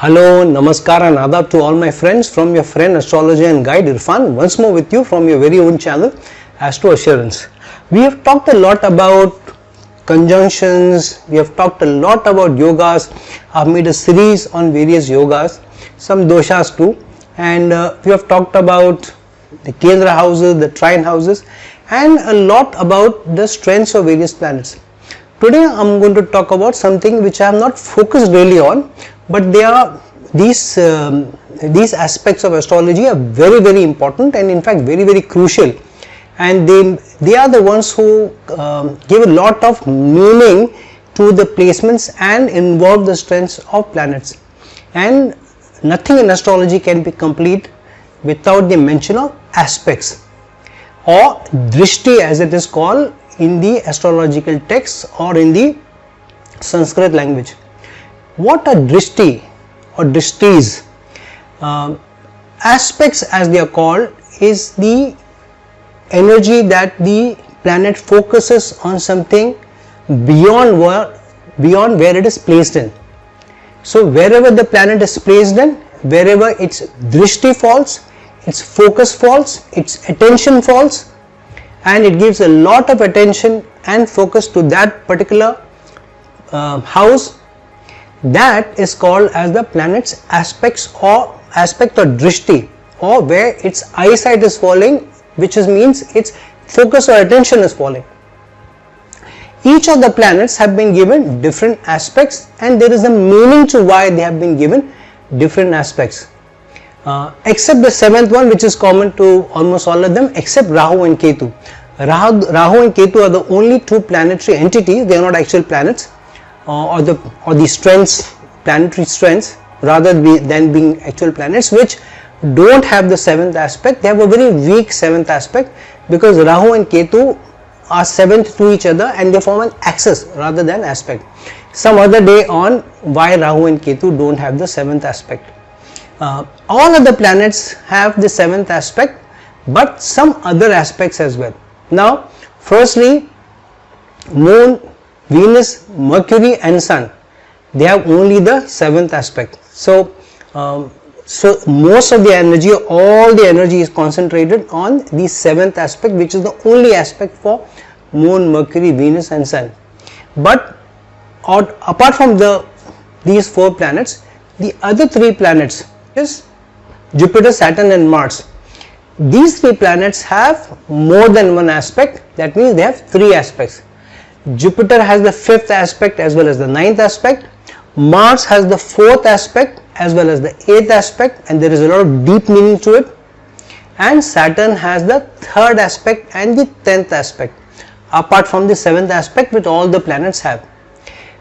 Hello, Namaskar and Adab to all my friends from your friend astrologer and guide Irfan, once more with you from your very own channel Astro Assurance. We have talked a lot about conjunctions, we have talked a lot about yogas. I have made a series on various yogas, some doshas too, and we have talked about the Kendra houses, the trine houses, and a lot about the strengths of various planets. Today I am going to talk about something which I have not focused really on, but they are these aspects of astrology are very important and in fact very crucial, and they are the ones who give a lot of meaning to the placements and involve the strengths of planets, and nothing in astrology can be complete without the mention of aspects or drishti as it is called in the astrological texts or in the Sanskrit language. What are drishti or drishtis? Aspects as they are called is the energy that the planet focuses on something beyond where it is placed in. So wherever the planet is placed in, wherever its drishti falls, its focus falls, its attention falls, and it gives a lot of attention and focus to that particular house, that is called as the planet's aspects or aspect or drishti, or where its eyesight is falling, which means its focus or attention is falling. Each of the planets have been given different aspects, and there is a meaning to why they have been given different aspects, except the seventh one, which is common to almost all of them except Rahu and Ketu. Rahu and Ketu are the only two planetary entities, they are not actual planets, or the strengths, planetary strengths, rather than being actual planets, which don't have the seventh aspect. They have a very weak seventh aspect because Rahu and Ketu are seventh to each other and they form an axis rather than aspect. Some other day on why Rahu and Ketu don't have the seventh aspect. All of the planets have the seventh aspect, but some other aspects as well. Now, firstly, Moon, Venus, Mercury and Sun, they have only the seventh aspect. So most of the energy, all the energy is concentrated on the seventh aspect, which is the only aspect for Moon, Mercury, Venus and Sun. But apart from these four planets, the other three planets is Jupiter, Saturn and Mars. These three planets have more than one aspect, that means they have three aspects. Jupiter has the fifth aspect as well as the ninth aspect, Mars has the fourth aspect as well as the eighth aspect, and there is a lot of deep meaning to it, and Saturn has the third aspect and the 10th aspect, apart from the seventh aspect which all the planets have,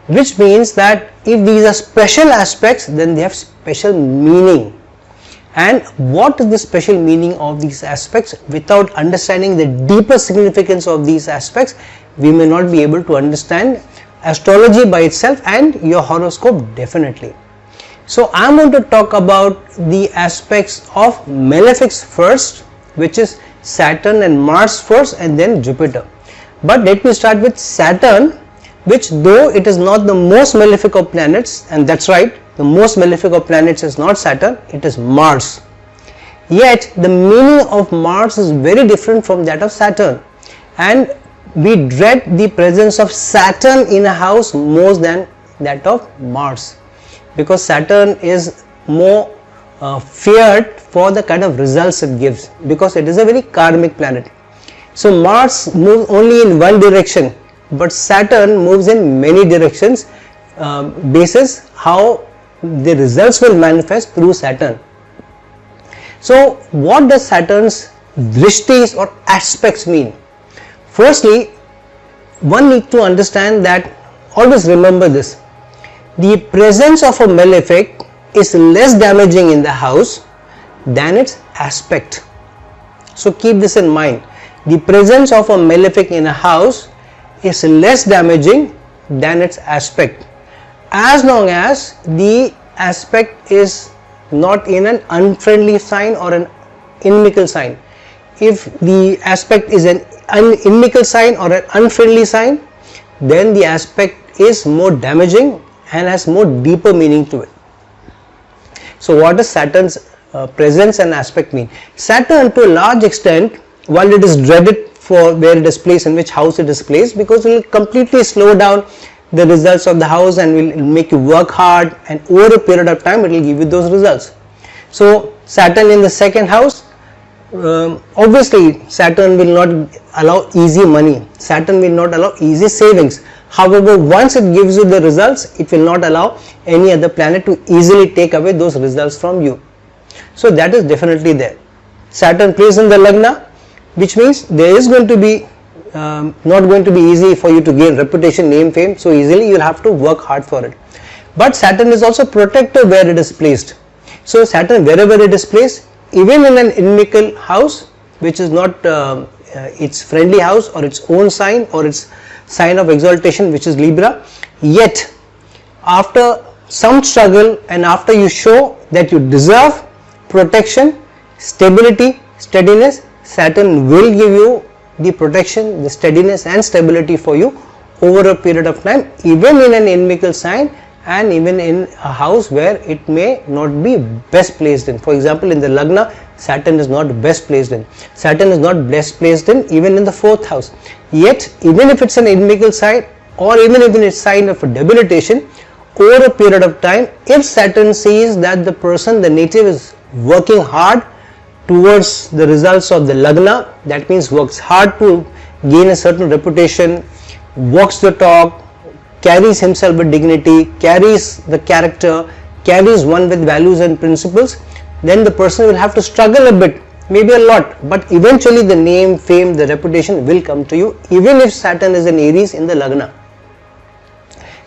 which means that if these are special aspects, then they have special meaning. And what is the special meaning of these aspects? Without understanding the deeper significance of these aspects, we may not be able to understand astrology by itself and your horoscope definitely. So I am going to talk about the aspects of malefics first, which is Saturn and Mars first and then Jupiter. But let me start with Saturn, which though it is not the most malefic of planets, and that's right, the most malefic of planets is not Saturn, it is Mars. Yet the meaning of Mars is very different from that of Saturn, and we dread the presence of Saturn in a house more than that of Mars, because Saturn is more feared for the kind of results it gives, because it is a very karmic planet. So Mars moves only in one direction, but Saturn moves in many directions, basis how the results will manifest through Saturn. So what does Saturn's drishtis or aspects mean? Firstly, one needs to understand that, always remember this, the presence of a malefic is less damaging in the house than its aspect. So keep this in mind, the presence of a malefic in a house is less damaging than its aspect, as long as the aspect is not in an unfriendly sign or an inimical sign. If the aspect is an inimical sign or an unfriendly sign, then the aspect is more damaging and has more deeper meaning to it. So what does Saturn's presence and aspect mean? Saturn, to a large extent, while it is dreaded for where it is placed, in which house it is placed, because it will completely slow down the results of the house and will make you work hard, and over a period of time it will give you those results. So Saturn in the second house, obviously Saturn will not allow easy money, Saturn will not allow easy savings. However, once it gives you the results, it will not allow any other planet to easily take away those results from you. So that is definitely there. Saturn plays in the Lagna, which means there is going to be not going to be easy for you to gain reputation, name, fame so easily. You will have to work hard for it. But Saturn is also protective where it is placed. So Saturn, wherever it is placed, even in an inimical house, which is not its friendly house or its own sign or its sign of exaltation, which is Libra, yet after some struggle and after you show that you deserve protection, stability, steadiness, Saturn will give you the protection, the steadiness and stability for you over a period of time, even in an inimical sign and even in a house where it may not be best placed in. For example, in the Lagna, Saturn is not best placed in. Saturn is not best placed in even in the 4th house. Yet, even if it's an inimical sign or even if it's a sign of a debilitation, over a period of time, if Saturn sees that the person, the native, is working hard towards the results of the Lagna, that means works hard to gain a certain reputation, walks the talk, carries himself with dignity, carries the character, carries one with values and principles, then the person will have to struggle a bit, maybe a lot, but eventually the name, fame, the reputation will come to you, even if Saturn is in Aries in the Lagna.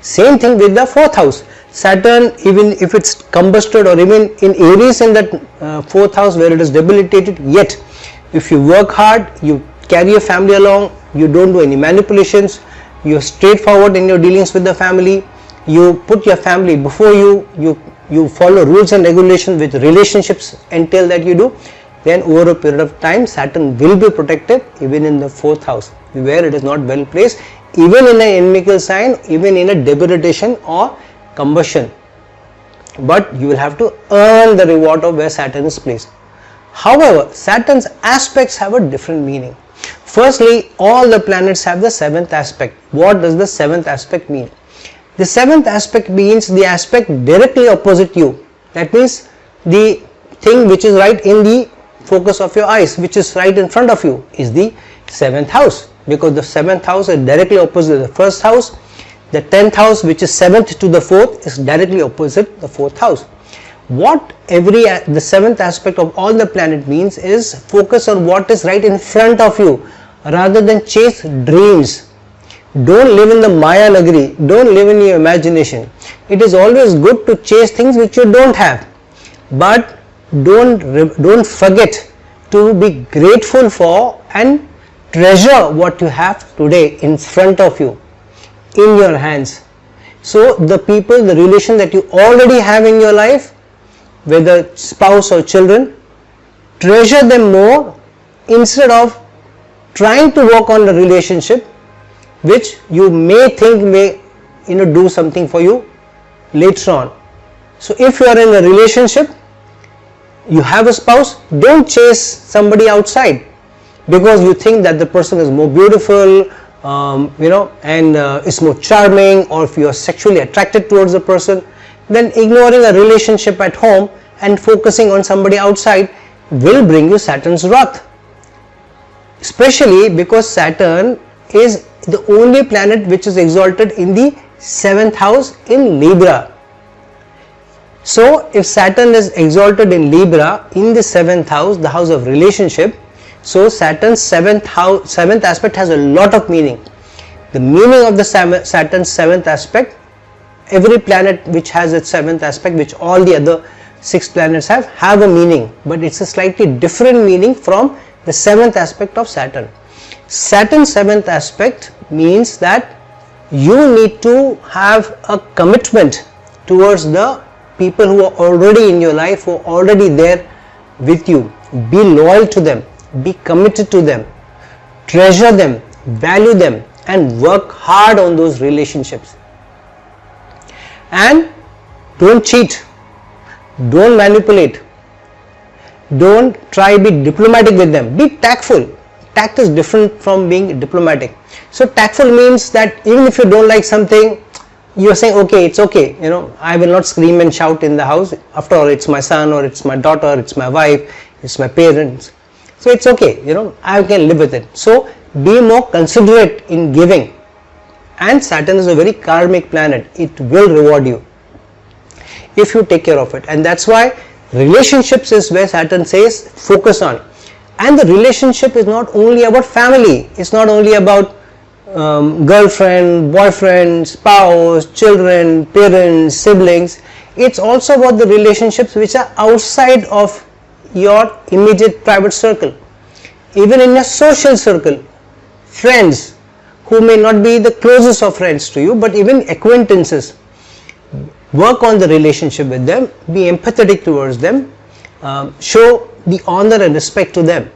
Same thing with the 4th house. Saturn, even if it's combusted or even in Aries in that 4th house where it is debilitated, yet if you work hard, you carry your family along, you don't do any manipulations, you are straightforward in your dealings with the family, you put your family before you, you follow rules and regulations which relationships entail that you do, then over a period of time Saturn will be protective even in the 4th house where it is not well placed, even in an inimical sign, even in a debilitation or combustion. But you will have to earn the reward of where Saturn is placed. However, Saturn's aspects have a different meaning. Firstly, all the planets have the 7th aspect. What does the 7th aspect mean? The 7th aspect means the aspect directly opposite you. That means the thing which is right in the focus of your eyes, which is right in front of you, is the 7th house, because the 7th house is directly opposite the 1st house. The 10th house, which is 7th to the 4th, is directly opposite the 4th house. What the 7th aspect of all the planet means is focus on what is right in front of you rather than chase dreams. Don't live in the Maya Nagari, don't live in your imagination. It is always good to chase things which you don't have, but don't forget to be grateful for and treasure what you have today in front of you, in your hands. So the people, the relation that you already have in your life, whether spouse or children, treasure them more instead of trying to work on the relationship which you may think may do something for you later on. So if you are in a relationship, you have a spouse, don't chase somebody outside because you think that the person is more beautiful, and is more charming, or if you are sexually attracted towards the person, then ignoring a relationship at home and focusing on somebody outside will bring you Saturn's wrath. Especially because Saturn is the only planet which is exalted in the 7th house in Libra. So if Saturn is exalted in Libra in the 7th house, the house of relationship, so Saturn's 7th aspect has a lot of meaning. The meaning of the Saturn's 7th aspect, every planet which has its 7th aspect, which all the other 6 planets have a meaning, but it's a slightly different meaning from the 7th aspect of Saturn. Saturn's 7th aspect means that you need to have a commitment towards the people who are already in your life, who are already there with you. Be loyal to them, be committed to them, treasure them, value them, and work hard on those relationships. And don't cheat. Don't manipulate. Don't try be diplomatic with them. Be tactful. Tact is different from being diplomatic. So tactful means that even if you don't like something, you're saying, okay, it's okay, I will not scream and shout in the house. After all, it's my son, or it's my daughter, it's my wife, it's my parents. So it's okay, I can live with it. So be more considerate in giving. And Saturn is a very karmic planet. It will reward you if you take care of it. And that's why relationships is where Saturn says focus on. And the relationship is not only about family. It's not only about girlfriend, boyfriend, spouse, children, parents, siblings. It's also about the relationships which are outside of your immediate private circle. Even in your social circle, friends who may not be the closest of friends to you, but even acquaintances. Work on the relationship with them, be empathetic towards them, show the honor and respect to them.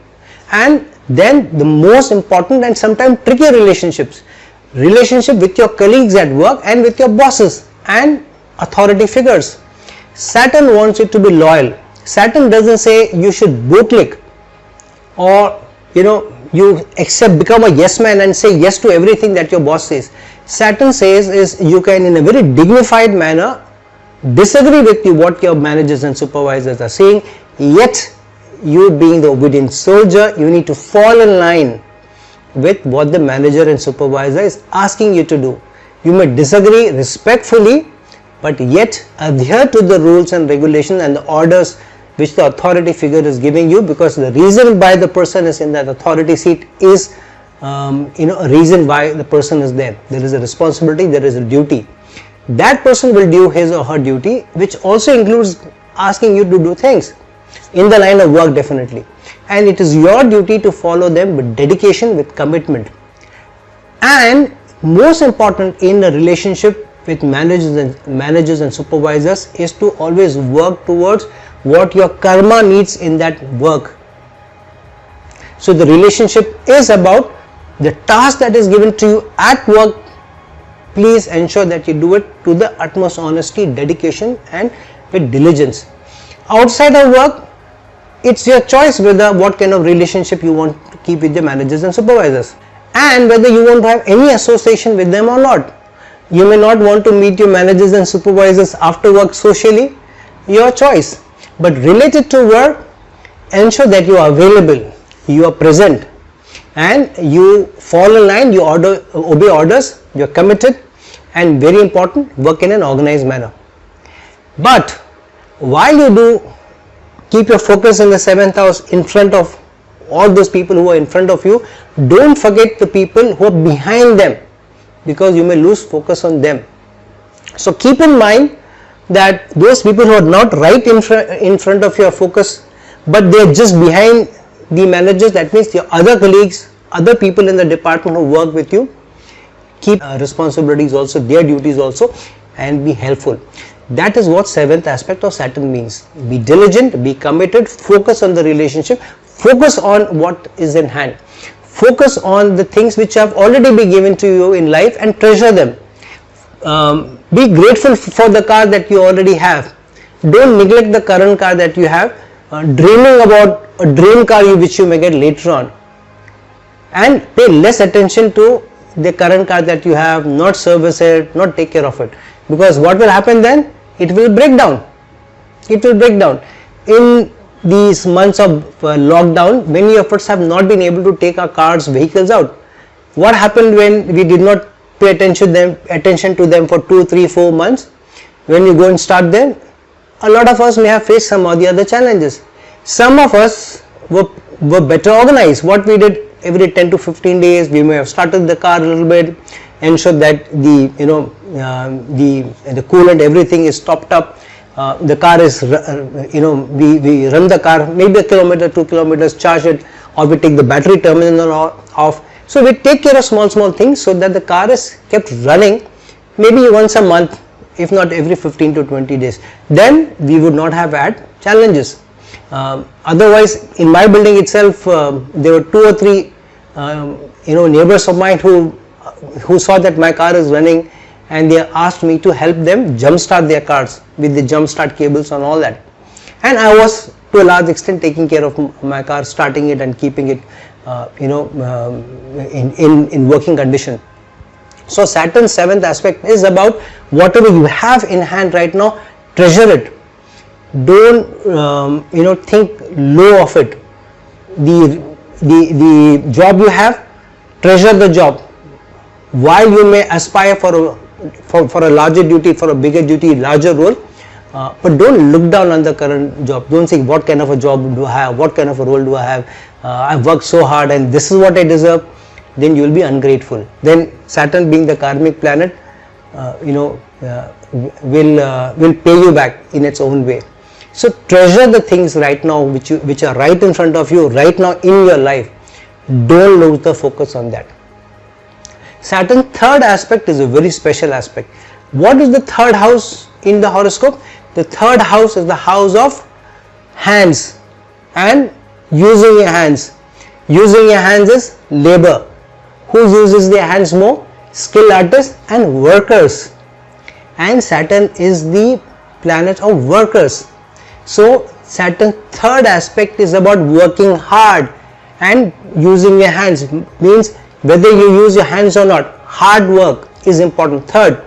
And then the most important and sometimes tricky relationship with your colleagues at work and with your bosses and authority figures. Saturn wants you to be loyal. Saturn doesn't say you should bootlick or you become a yes man and say yes to everything that your boss says. Saturn says is you can in a very dignified manner disagree with what your managers and supervisors are saying, yet you being the obedient soldier, you need to fall in line with what the manager and supervisor is asking you to do. You may disagree respectfully, but yet adhere to the rules and regulations and the orders which the authority figure is giving you, because the reason why the person is in that authority seat is a reason why the person is there. There is a responsibility, there is a duty. That person will do his or her duty, which also includes asking you to do things in the line of work, definitely. And it is your duty to follow them with dedication, with commitment. And most important in a relationship with managers and supervisors is to always work towards what your karma needs in that work. So the relationship is about the task that is given to you at work. Please ensure that you do it to the utmost honesty, dedication and with diligence. Outside of work, it's your choice whether what kind of relationship you want to keep with your managers and supervisors, and whether you want to have any association with them or not. You may not want to meet your managers and supervisors after work socially, your choice. But related to work, ensure that you are available, you are present, and you fall in line, you obey orders, you are committed, and very important, work in an organized manner. But while you do keep your focus in the 7th house in front of all those people who are in front of you, don't forget the people who are behind them, because you may lose focus on them. So keep in mind that those people who are not right in front of your focus, but they are just behind the managers, that means your other colleagues, other people in the department who work with you, keep responsibilities also, their duties also, and be helpful. That is what 7th aspect of Saturn means. Be diligent, be committed, focus on the relationship, focus on what is in hand, focus on the things which have already been given to you in life and treasure them. Be grateful for the car that you already have. Don't neglect the current car that you have, dreaming about a dream car which you may get later on, and pay less attention to the current car that you have, not service it, not take care of it, because what will happen then? It will break down. It will break down. In these months of lockdown, many of us have not been able to take our cars, vehicles out. What happened when we did not pay attention to them for 2, 3, 4 months? When you go and start them, a lot of us may have faced some or the other challenges. Some of us were better organized. What we did, every 10 to 15 days, we may have started the car a little bit, ensure that the coolant, everything is topped up. The car is, we run the car maybe 1 kilometer, 2 kilometers, charge it, or we take the battery terminal off. So we take care of small things so that the car is kept running maybe once a month, if not every 15 to 20 days. Then we would not have had challenges. Otherwise, in my building itself, there were 2 or 3 neighbors of mine who saw that my car is running, and they asked me to help them jumpstart their cars with the jumpstart cables and all that. and I was to a large extent taking care of my car, starting it and keeping it in working condition. So Saturn's 7th aspect is about whatever you have in hand right now, treasure it. Don't think low of it. The job you have, treasure the job. While you may aspire for a larger duty, for a bigger duty, larger role, but don't look down on the current job. Don't think what kind of a job do I have, what kind of a role do I have, I've worked so hard and this is what I deserve. Then you will be ungrateful. Then Saturn, being the karmic planet, will pay you back in its own way. So treasure the things right now which are right in front of you, right now in your life. Don't lose the focus on that. Saturn's 3rd aspect is a very special aspect. What is the 3rd house in the horoscope? The 3rd house is the house of hands and using your hands. Using your hands is labor. Who uses their hands more? Skilled artists and workers. And Saturn is the planet of workers. So Saturn's 3rd aspect is about working hard and using your hands. Means whether you use your hands or not, hard work is important. Third,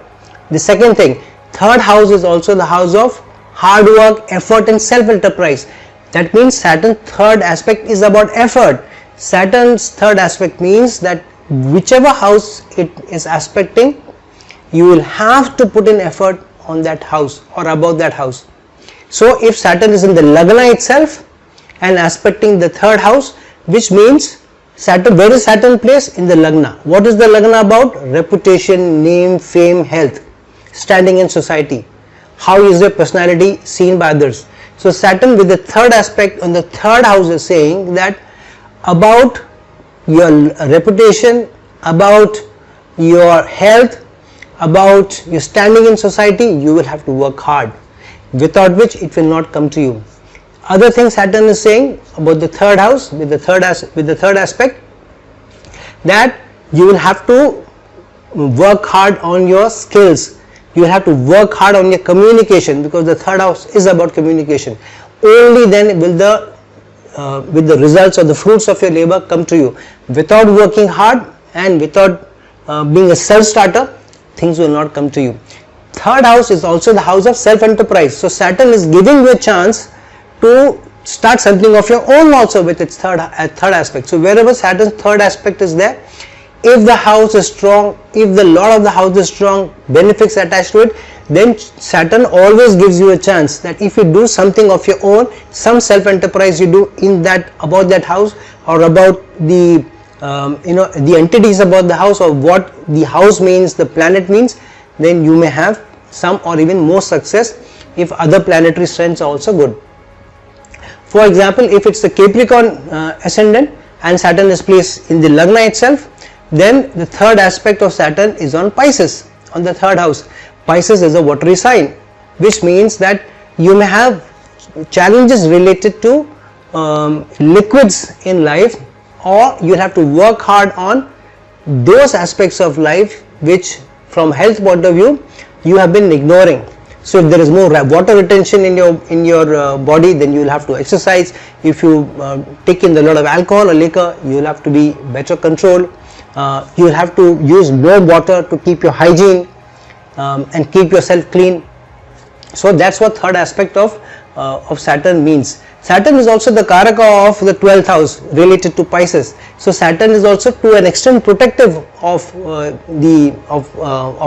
the second thing, 3rd house is also the house of hard work, effort and self-enterprise. That means Saturn's 3rd aspect is about effort. Saturn's 3rd aspect means that whichever house it is aspecting, you will have to put in effort on that house or above that house. So if Saturn is in the Lagna itself and aspecting the 3rd house, which means Saturn, where is Saturn placed? In the Lagna. What is the Lagna about? Reputation, name, fame, health, standing in society. How is your personality seen by others? So Saturn with the 3rd aspect on the 3rd house is saying that about your reputation, about your health, about your standing in society, you will have to work hard, without which it will not come to you. Other things Saturn is saying about the 3rd house with the third aspect, that you will have to work hard on your skills. You will have to work hard on your communication, because the 3rd house is about communication. Only then will the results or the fruits of your labor come to you. Without working hard and without being a self-starter, things will not come to you. 3rd house is also the house of self-enterprise. So Saturn is giving you a chance to start something of your own also with its third aspect. So wherever Saturn's 3rd aspect is there, if the house is strong, if the Lord of the house is strong, benefits attached to it, then Saturn always gives you a chance that if you do something of your own, some self-enterprise you do in that, about that house, or about the the entities about the house, or what the house means, the planet means, then you may have some or even more success if other planetary strengths are also good. For example, if it's the Capricorn ascendant and Saturn is placed in the Lagna itself, then the 3rd aspect of Saturn is on Pisces, on the 3rd house. Pisces is a watery sign, which means that you may have challenges related to liquids in life, or you have to work hard on those aspects of life which from health point of view you have been ignoring. So if there is more water retention in your body, then you will have to exercise. If you take in a lot of alcohol or liquor, you will have to be better controlled. You will have to use more water to keep your hygiene and keep yourself clean. So that's what 3rd aspect of Saturn means. Saturn is also the Karaka of the 12th house related to Pisces. So Saturn is also to an extent protective of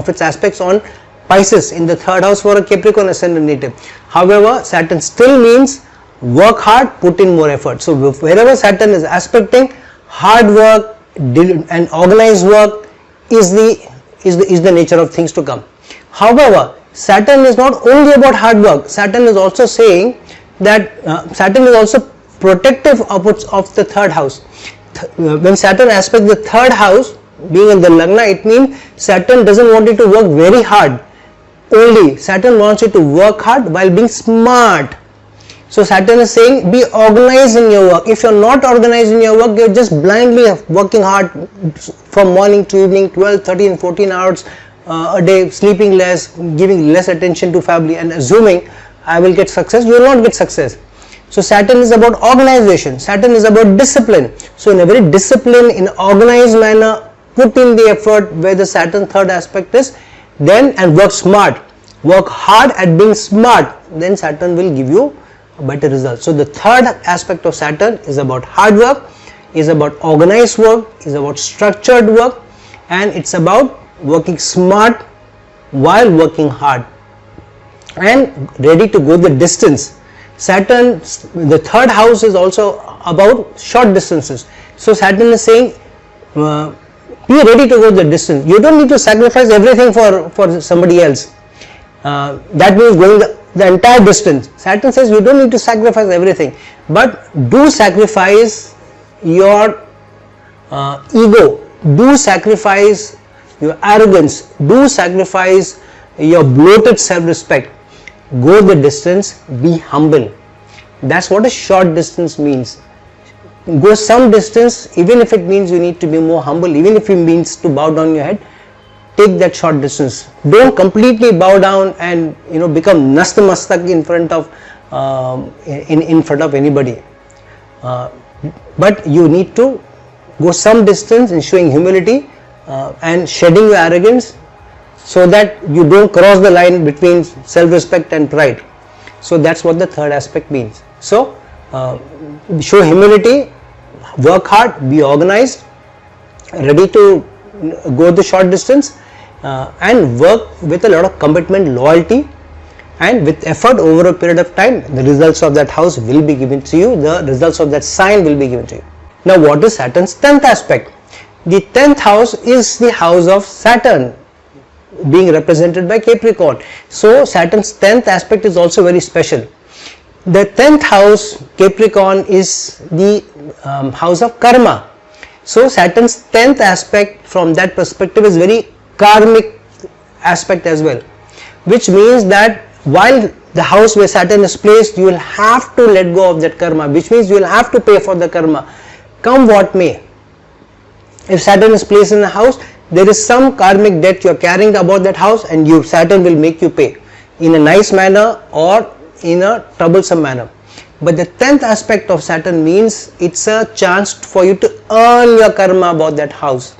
its aspects on Pisces in the 3rd house for a Capricorn ascendant native. However, Saturn still means work hard, put in more effort. So wherever Saturn is aspecting, hard work and organized work is the nature of things to come. However, Saturn is not only about hard work. Saturn is also saying that Saturn is also protective of the 3rd house. When Saturn aspects the 3rd house, being in the Lagna, it means Saturn doesn't want you to work very hard. Only Saturn wants you to work hard while being smart. So Saturn is saying be organized in your work. If you're not organized in your work, you're just blindly working hard from morning to evening, 12, 13, 14 hours a day, sleeping less, giving less attention to family, and assuming I will get success, you will not get success. So Saturn is about organization, Saturn is about discipline. So in a very disciplined, in an organized manner, put in the effort where the Saturn third aspect is, then and work smart, work hard at being smart, then Saturn will give you a better result. So the third aspect of Saturn is about hard work, is about organized work, is about structured work, and it's about working smart while working hard and ready to go the distance. Saturn, the third house is also about short distances. So Saturn is saying be ready to go the distance. You don't need to sacrifice everything for somebody else. That means going the entire distance. Saturn says you don't need to sacrifice everything, but do sacrifice your ego, do sacrifice your arrogance, do sacrifice your bloated self-respect. Go the distance, be humble. That's what a short distance means. Go some distance, even if it means you need to be more humble, even if it means to bow down your head, take that short distance. Don't completely bow down and become nastamastak in front of in front of anybody. But you need to go some distance in showing humility and shedding your arrogance, so that you don't cross the line between self-respect and pride. So that's what the third aspect means. So show humility, work hard, be organized, ready to go the short distance, and work with a lot of commitment, loyalty, and with effort over a period of time. The results of that house will be given to you, the results of that sign will be given to you. Now what is Saturn's 10th aspect? The 10th house is the house of Saturn, being represented by Capricorn. So Saturn's 10th aspect is also very special. The 10th house, Capricorn, is the house of karma. So Saturn's 10th aspect from that perspective is very karmic aspect as well, which means that while the house where Saturn is placed, you will have to let go of that karma, which means you will have to pay for the karma, come what may. If Saturn is placed in a house, there is some karmic debt you are carrying about that house, and Saturn will make you pay in a nice manner or in a troublesome manner. But the 10th aspect of Saturn means it's a chance for you to earn your karma about that house.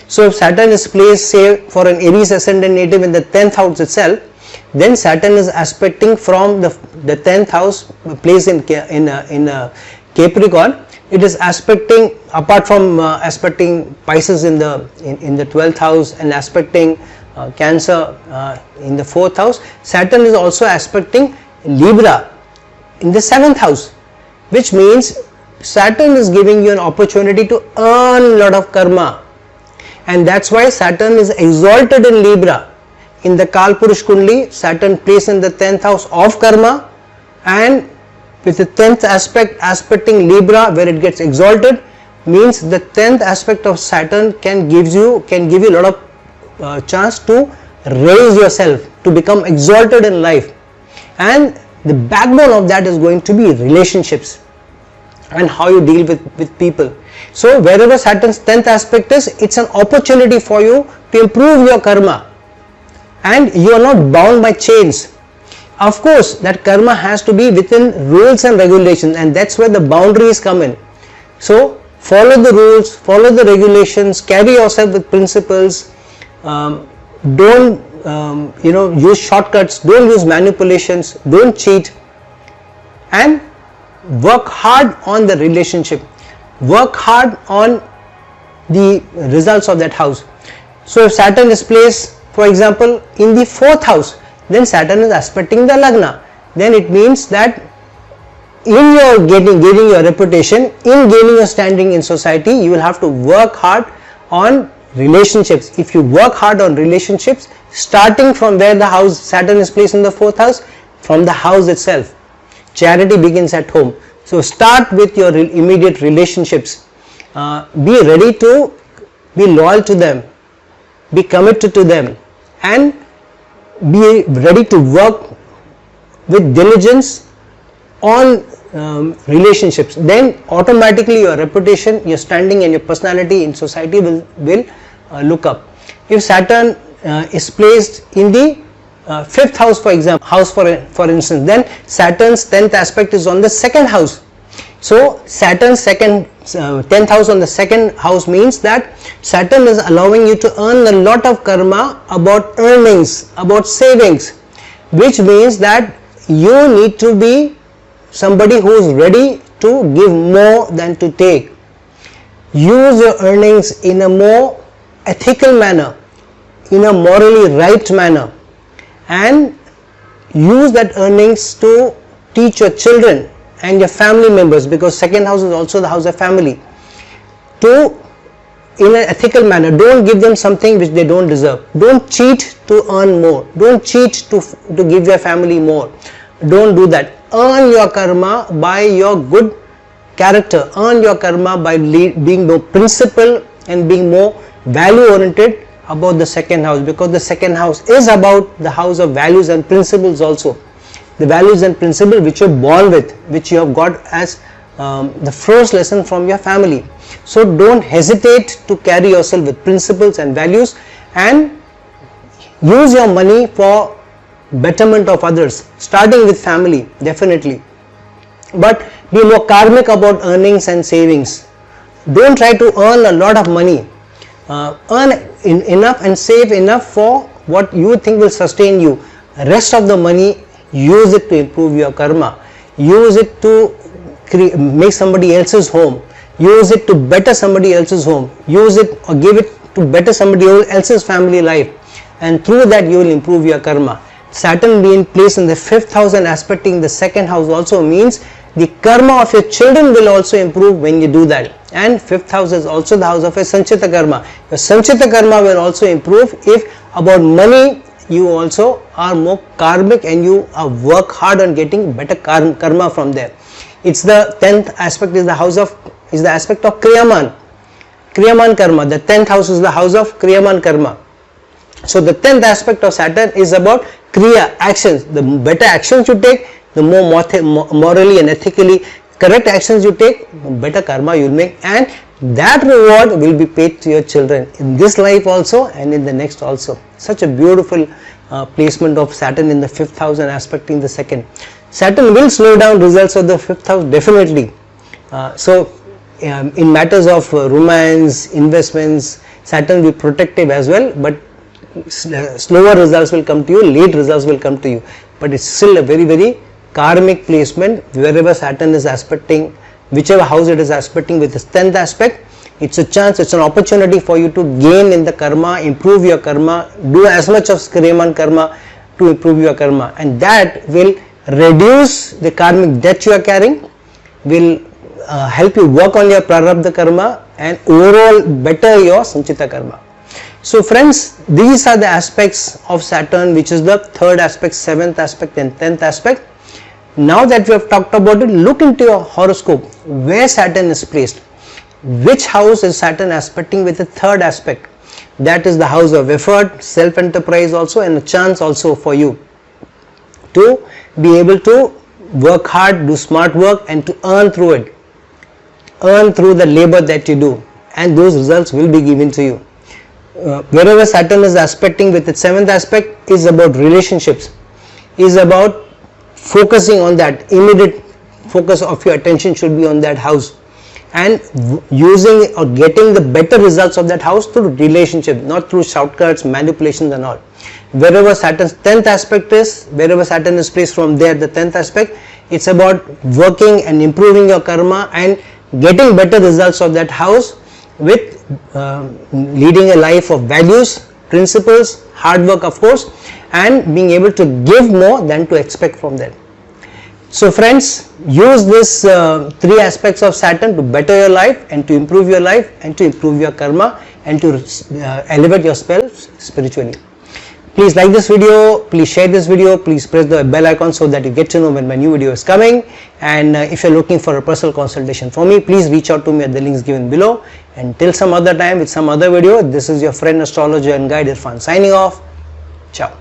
So if Saturn is placed, say, for an Aries ascendant native in the 10th house itself, then Saturn is aspecting from the 10th house placed in Capricorn. It is aspecting, apart from aspecting Pisces in the 12th house and aspecting Cancer in the 4th house, Saturn is also aspecting Libra in the 7th house, which means Saturn is giving you an opportunity to earn a lot of karma, and that's why Saturn is exalted in Libra. In the Kalpurush Kundli, Saturn placed in the 10th house of karma, and with the 10th aspect aspecting Libra, where it gets exalted, means the 10th aspect of Saturn can give you a lot of chance to raise yourself, to become exalted in life, and the backbone of that is going to be relationships and how you deal with people. So wherever Saturn's 10th aspect is, it's an opportunity for you to improve your karma, and you are not bound by chains. Of course, that karma has to be within rules and regulations, and that's where the boundaries come in. So follow the rules, follow the regulations, carry yourself with principles, don't use shortcuts, don't use manipulations, don't cheat, and work hard on the relationship, work hard on the results of that house. So if Saturn is placed, for example, in the 4th house, then Saturn is aspecting the Lagna. Then it means that in your gaining your reputation, in gaining your standing in society, you will have to work hard on relationships. If you work hard on relationships, starting from where the house Saturn is placed in the 4th house, from the house itself, charity begins at home. So start with your immediate relationships. Be ready to be loyal to them, be committed to them, and be ready to work with diligence on relationships. Then automatically your reputation, your standing, and your personality in society will look up. If Saturn is placed in the fifth house, for example, for instance, then Saturn's 10th aspect is on the second house. So Saturn's 10th house on the second house means that Saturn is allowing you to earn a lot of karma about earnings, about savings, which means that you need to be somebody who is ready to give more than to take. Use your earnings in a more ethical manner, in a morally right manner, and use that earnings to teach your children and your family members, because second house is also the house of family, to in an ethical manner. Don't give them something which they don't deserve. Don't cheat to earn more. Don't cheat to give your family more. Don't do that. Earn your karma by your good character. Earn your karma by being more principled and being more value oriented about the second house, because the second house is about the house of values and principles also. The values and principles which you are born with, which you have got as the first lesson from your family. So don't hesitate to carry yourself with principles and values, and use your money for betterment of others, starting with family, definitely. But be more karmic about earnings and savings. Don't try to earn a lot of money. Earn enough and save enough for what you think will sustain you. Rest of the money, use it to improve your karma. Use it to make somebody else's home. Use it to better somebody else's home. Use it or give it to better somebody else's family life, and through that you will improve your karma. Saturn being placed in the fifth house and aspecting the second house also means the karma of your children will also improve when you do that. And fifth house is also the house of a sanchita karma. Your sanchita karma will also improve if about money you also are more karmic and you work hard on getting better karma from there. It's the 10th aspect is the aspect of Kriyaman karma. The 10th house is the house of Kriyaman karma. So the 10th aspect of Saturn is about Kriya, actions. The better actions you take, the more morally and ethically correct actions you take, the better karma you will make, and that reward will be paid to your children in this life also and in the next also. Such a beautiful placement of Saturn in the fifth house and aspecting the second. Saturn will slow down results of the fifth house, definitely. In matters of romance, investments, Saturn will be protective as well, but slower results will come to you, late results will come to you, but it's still a very, very karmic placement. Wherever Saturn is aspecting, whichever house it is aspecting with its 10th aspect, it's a chance, it's an opportunity for you to gain in the karma, improve your karma, do as much of Kriyaman karma to improve your karma, and that will reduce the karmic debt you are carrying, will help you work on your prarabdha karma, and overall better your sanchita karma. So friends, these are the aspects of Saturn, which is the third aspect, 7th aspect and 10th aspect. Now that we have talked about it, look into your horoscope where Saturn is placed. Which house is Saturn aspecting with the third aspect? That is the house of effort, self-enterprise also, and a chance also for you to be able to work hard, do smart work, and to earn through it. Earn through the labor that you do, and those results will be given to you. Wherever Saturn is aspecting with its 7th aspect is about relationships, is about focusing on that. Immediate focus of your attention should be on that house, and using or getting the better results of that house through relationship, not through shortcuts, manipulations and all. Wherever Saturn's 10th aspect is, wherever Saturn is placed from there, the 10th aspect, it's about working and improving your karma and getting better results of that house with leading a life of values, principles, hard work of course, and being able to give more than to expect from them. So friends, use this 3 aspects of Saturn to better your life and to improve your life and to improve your karma and to elevate yourself spiritually. Please like this video, please share this video, please press the bell icon so that you get to know when my new video is coming. And if you are looking for a personal consultation for me, please reach out to me at the links given below. And till some other time with some other video, this is your friend, astrologer and guide Irfan signing off. Ciao.